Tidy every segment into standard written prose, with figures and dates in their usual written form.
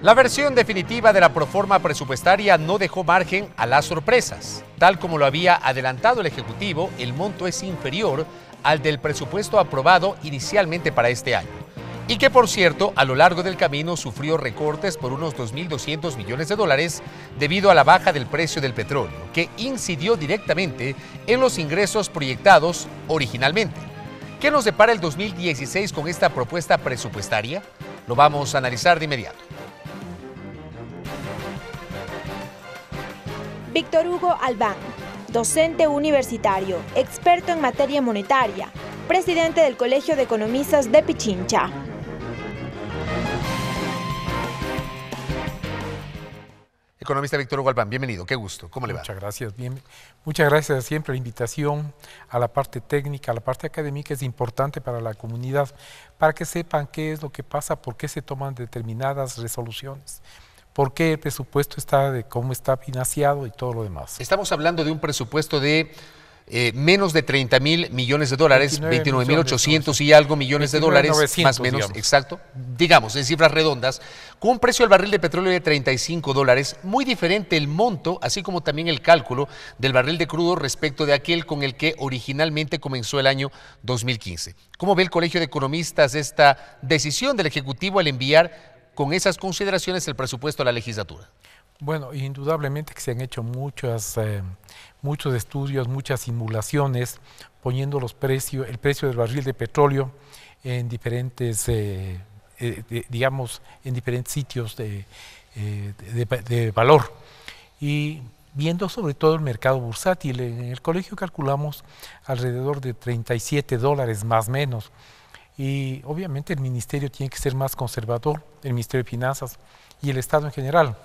La versión definitiva de la proforma presupuestaria no dejó margen a las sorpresas. Tal como lo había adelantado el Ejecutivo, el monto es inferior al del presupuesto aprobado inicialmente para este año. Y que, por cierto, a lo largo del camino sufrió recortes por unos 2.200 millones de dólares debido a la baja del precio del petróleo, que incidió directamente en los ingresos proyectados originalmente. ¿Qué nos depara el 2016 con esta propuesta presupuestaria? Lo vamos a analizar de inmediato. Víctor Hugo Albán, docente universitario, experto en materia monetaria, presidente del Colegio de Economistas de Pichincha. Economista Víctor Hugo Albán, bienvenido, qué gusto, ¿cómo le va? Muchas gracias, bien. Muchas gracias siempre la invitación a la parte técnica, a la parte académica es importante para la comunidad, para que sepan qué es lo que pasa, por qué se toman determinadas resoluciones, por qué el presupuesto está, de cómo está financiado y todo lo demás. Estamos hablando de un presupuesto de menos de 30.000 millones de dólares, 29.800 y algo millones de dólares, más o menos, digamos. Exacto, digamos, en cifras redondas, con un precio del barril de petróleo de 35 dólares, muy diferente el monto, así como también el cálculo del barril de crudo respecto de aquel con el que originalmente comenzó el año 2015. ¿Cómo ve el Colegio de Economistas esta decisión del Ejecutivo al enviar con esas consideraciones el presupuesto a la legislatura? Bueno, indudablemente que se han hecho muchos estudios, muchas simulaciones, poniendo el precio del barril de petróleo en diferentes, digamos, en diferentes sitios de valor. Y viendo sobre todo el mercado bursátil, en el colegio calculamos alrededor de 37 dólares más o menos. Y obviamente el ministerio tiene que ser más conservador, el Ministerio de Finanzas y el Estado en general.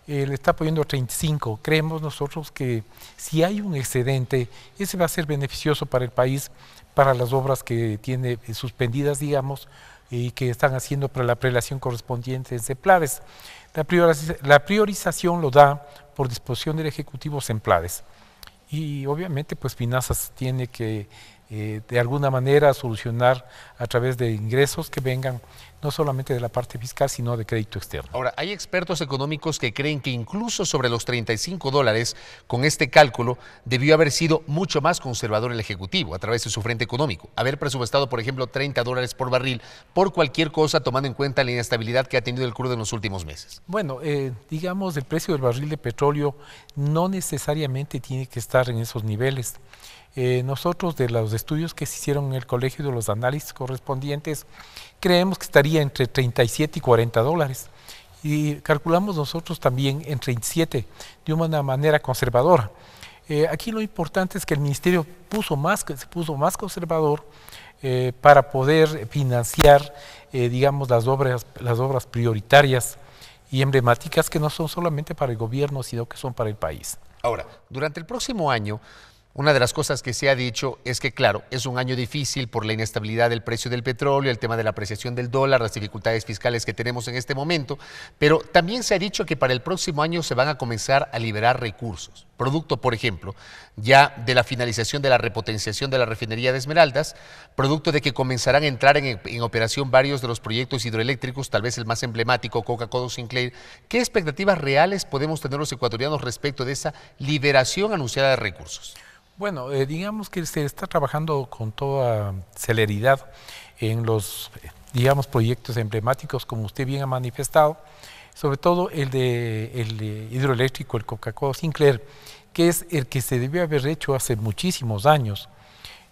Le está poniendo 35. Creemos nosotros que si hay un excedente, ese va a ser beneficioso para el país, para las obras que tiene suspendidas, digamos, y que están haciendo para la prelación correspondiente en CEPLADES. La priorización lo da por disposición del Ejecutivo CEPLADES. Y obviamente pues Finanzas tiene que de alguna manera solucionar a través de ingresos que vengan no solamente de la parte fiscal, sino de crédito externo. Ahora, hay expertos económicos que creen que incluso sobre los 35 dólares, con este cálculo, debió haber sido mucho más conservador el Ejecutivo a través de su frente económico. Haber presupuestado, por ejemplo, 30 dólares por barril por cualquier cosa, tomando en cuenta la inestabilidad que ha tenido el crudo en los últimos meses. Bueno, digamos, el precio del barril de petróleo no necesariamente tiene que estar en esos niveles. Nosotros, de los estudios que se hicieron en el colegio, de los análisis correspondientes, creemos que estaría entre 37 y 40 dólares. Y calculamos nosotros también en 37, de una manera conservadora. Aquí lo importante es que el ministerio se puso más conservador para poder financiar, digamos, las obras prioritarias y emblemáticas que no son solamente para el gobierno, sino que son para el país. Ahora, durante el próximo año, una de las cosas que se ha dicho es que, claro, es un año difícil por la inestabilidad del precio del petróleo, el tema de la apreciación del dólar, las dificultades fiscales que tenemos en este momento, pero también se ha dicho que para el próximo año se van a comenzar a liberar recursos, producto, por ejemplo, ya de la finalización de la repotenciación de la refinería de Esmeraldas, producto de que comenzarán a entrar en operación varios de los proyectos hidroeléctricos, tal vez el más emblemático, Coca-Cola Sinclair. ¿Qué expectativas reales podemos tener los ecuatorianos respecto de esa liberación anunciada de recursos? Bueno, digamos que se está trabajando con toda celeridad en los, digamos, proyectos emblemáticos, como usted bien ha manifestado, sobre todo el de hidroeléctrico, el Coca-Cola Sinclair, que es el que se debió haber hecho hace muchísimos años.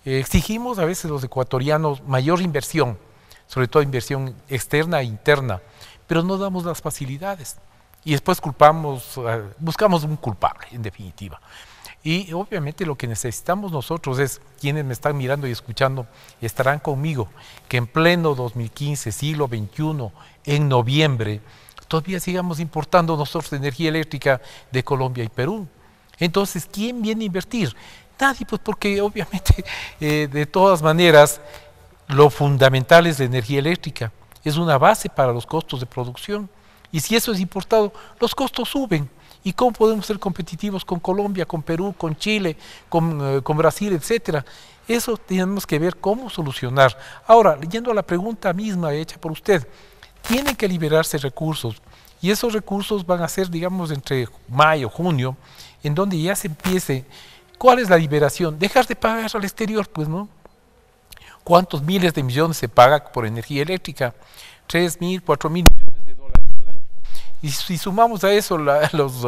Exigimos a veces los ecuatorianos mayor inversión, sobre todo inversión externa e interna, pero no damos las facilidades. Y después buscamos un culpable, en definitiva. Y obviamente lo que necesitamos nosotros es, quienes me están mirando y escuchando, estarán conmigo, que en pleno 2015, siglo XXI, en noviembre, todavía sigamos importando nosotros energía eléctrica de Colombia y Perú. Entonces, ¿quién viene a invertir? Nadie, pues porque obviamente, de todas maneras, lo fundamental es la energía eléctrica. Es una base para los costos de producción. Y si eso es importado, los costos suben. ¿Y cómo podemos ser competitivos con Colombia, con Perú, con Chile, con Brasil, etcétera? Eso tenemos que ver cómo solucionar. Ahora, yendo a la pregunta misma hecha por usted, tienen que liberarse recursos Y esos recursos van a ser, digamos, entre mayo, junio, en donde ya se empiece. ¿Cuál es la liberación? Dejar de pagar al exterior, pues, ¿no? ¿Cuántos miles de millones se paga por energía eléctrica? 3.000, 4.000 millones de dólares al año. Y si sumamos a eso los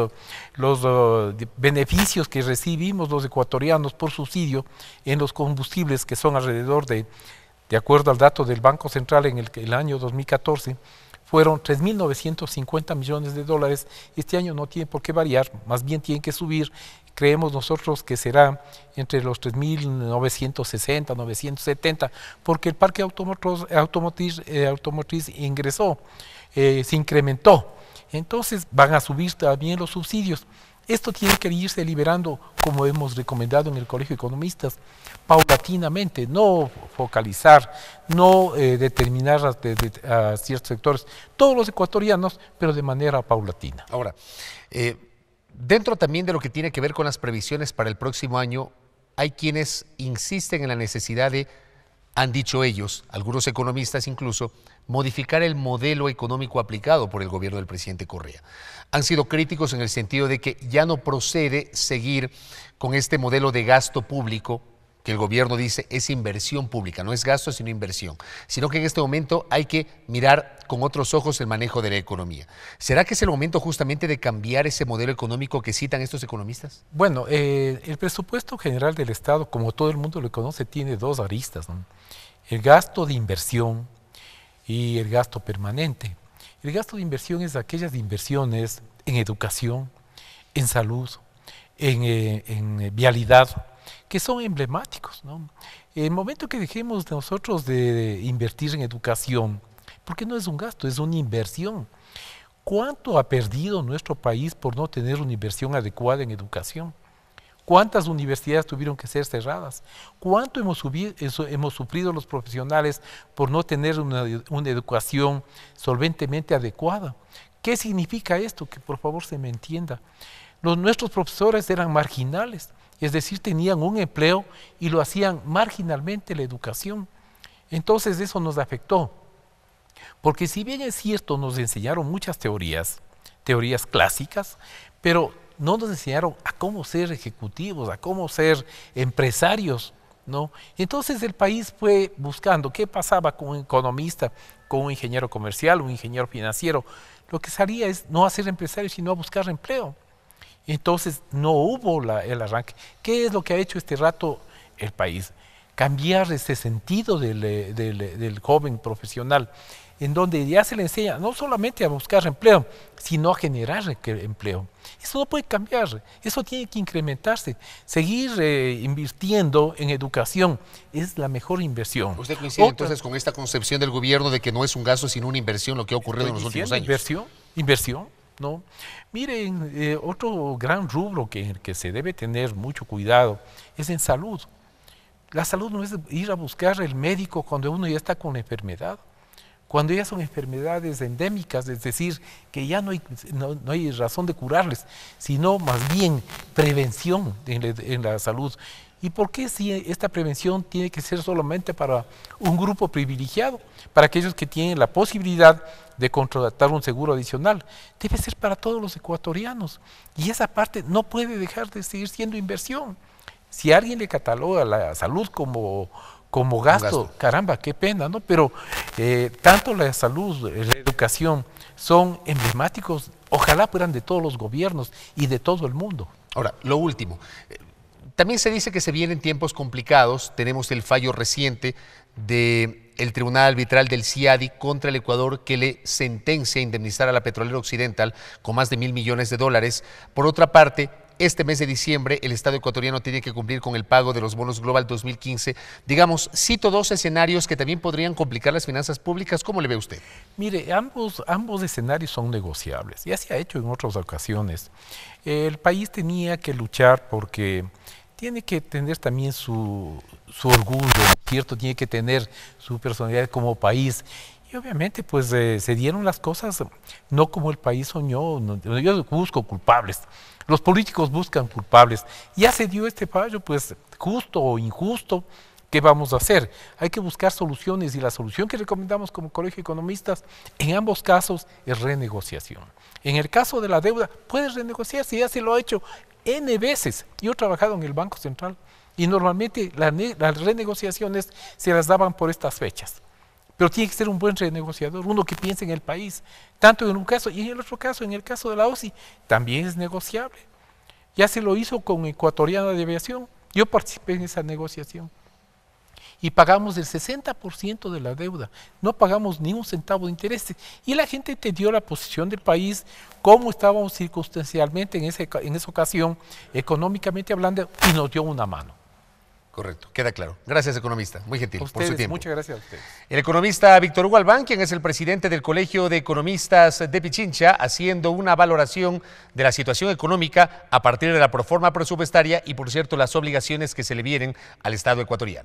beneficios que recibimos los ecuatorianos por subsidio en los combustibles, que son alrededor de acuerdo al dato del Banco Central en el año 2014, fueron 3.950 millones de dólares. Este año no tiene por qué variar, más bien tiene que subir. Creemos nosotros que será entre los 3.960, 970, porque el parque automotriz ingresó, se incrementó. Entonces van a subir también los subsidios. Esto tiene que irse liberando, como hemos recomendado en el Colegio de Economistas, paulatinamente, no focalizar, no determinar a ciertos sectores, todos los ecuatorianos, pero de manera paulatina. Ahora, dentro también de lo que tiene que ver con las previsiones para el próximo año, hay quienes insisten en la necesidad de, han dicho ellos, algunos economistas incluso, modificar el modelo económico aplicado por el gobierno del presidente Correa. Han sido críticos en el sentido de que ya no procede seguir con este modelo de gasto público que el gobierno dice es inversión pública, no es gasto sino inversión, sino que en este momento hay que mirar con otros ojos el manejo de la economía. ¿Será que es el momento justamente de cambiar ese modelo económico que citan estos economistas? Bueno, el presupuesto general del Estado, como todo el mundo lo conoce, tiene dos aristas, ¿no? El gasto de inversión y el gasto permanente. El gasto de inversión es aquellas inversiones en educación, en salud, en vialidad, que son emblemáticos, ¿no? El momento que dejemos nosotros de invertir en educación, porque no es un gasto, es una inversión. ¿Cuánto ha perdido nuestro país por no tener una inversión adecuada en educación? ¿Cuántas universidades tuvieron que ser cerradas? ¿Cuánto hemos sufrido los profesionales por no tener una educación solventemente adecuada? ¿Qué significa esto? Que por favor se me entienda. Nuestros profesores eran marginales, es decir, tenían un empleo y lo hacían marginalmente la educación. Entonces eso nos afectó. Porque si bien es cierto, nos enseñaron muchas teorías clásicas, pero no nos enseñaron a cómo ser ejecutivos, a cómo ser empresarios, ¿no? Entonces el país fue buscando qué pasaba con un economista, con un ingeniero comercial, un ingeniero financiero. Lo que salía es no a ser empresario, sino a buscar empleo. Entonces no hubo el arranque. ¿Qué es lo que ha hecho este rato el país? Cambiar ese sentido del joven profesional, en donde ya se le enseña no solamente a buscar empleo, sino a generar empleo. Eso no puede cambiar, eso tiene que incrementarse. Seguir invirtiendo en educación es la mejor inversión. ¿Usted coincide entonces con esta concepción del gobierno de que no es un gasto sino una inversión lo que ha ocurrido en los últimos años? Inversión, ¿no? Miren, otro gran rubro que se debe tener mucho cuidado es en salud. La salud no es ir a buscar el médico cuando uno ya está con la enfermedad. Cuando ya son enfermedades endémicas, es decir, que ya no hay razón de curarles, sino más bien prevención en la salud. ¿Y por qué si esta prevención tiene que ser solamente para un grupo privilegiado, para aquellos que tienen la posibilidad de contratar un seguro adicional? Debe ser para todos los ecuatorianos. Y esa parte no puede dejar de seguir siendo inversión. Si alguien le cataloga la salud como gasto, caramba, qué pena, ¿no? Pero tanto la salud, la educación son emblemáticos, ojalá fueran de todos los gobiernos y de todo el mundo. Ahora, lo último, también se dice que se vienen tiempos complicados, tenemos el fallo reciente del Tribunal Arbitral del CIADI contra el Ecuador que le sentencia a indemnizar a la petrolera occidental con más de $1.000 millones. Por otra parte, este mes de diciembre el Estado ecuatoriano tiene que cumplir con el pago de los bonos Global 2015. Digamos, cito dos escenarios que también podrían complicar las finanzas públicas. ¿Cómo le ve usted? Mire, ambos escenarios son negociables. Ya se ha hecho en otras ocasiones. El país tenía que luchar porque tiene que tener también su orgullo, ¿cierto? Tiene que tener su personalidad como país. Y obviamente pues se dieron las cosas no como el país soñó. Yo busco culpables. Los políticos buscan culpables. Ya se dio este fallo, pues justo o injusto, ¿qué vamos a hacer? Hay que buscar soluciones y la solución que recomendamos como Colegio de Economistas en ambos casos es renegociación. En el caso de la deuda, puedes renegociar si ya se lo ha hecho N veces. Yo he trabajado en el Banco Central y normalmente las renegociaciones se las daban por estas fechas. Pero tiene que ser un buen renegociador, uno que piense en el país, tanto en un caso y en el otro caso, en el caso de la OSI, también es negociable. Ya se lo hizo con Ecuatoriana de Aviación, yo participé en esa negociación y pagamos el 60% de la deuda, no pagamos ni un centavo de interés y la gente entendió la posición del país, cómo estábamos circunstancialmente en esa ocasión, económicamente hablando, y nos dio una mano. Correcto, queda claro. Gracias, economista. Muy gentil por su tiempo. Muchas gracias a ustedes. El economista Víctor Hugo Albán, quien es el presidente del Colegio de Economistas de Pichincha, haciendo una valoración de la situación económica a partir de la proforma presupuestaria y, por cierto, las obligaciones que se le vienen al Estado ecuatoriano.